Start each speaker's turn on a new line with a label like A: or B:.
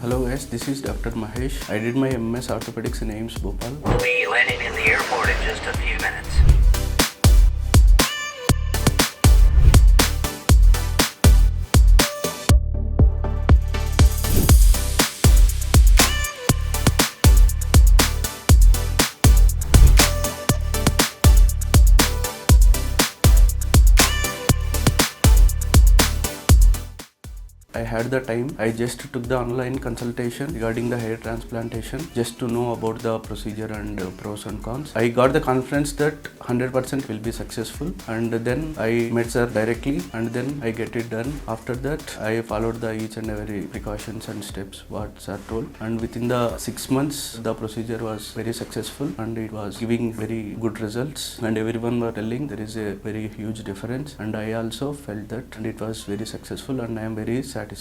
A: Hello guys, this is Dr. Mahesh. I did my MS Orthopedics in AIMS Bhopal.
B: We'll be landing in the airport in just a few minutes.
A: I had the time. I just took the online consultation regarding the hair transplantation just to know about the procedure and pros and cons. I got the confidence that 100% will be successful, and then I met sir directly and then I get it done. After that, I followed the each and every precautions and steps what sir told, and within the 6 months the procedure was very successful and it was giving very good results, and everyone were telling there is a very huge difference, and I also felt that, and it was very successful and I am very satisfied.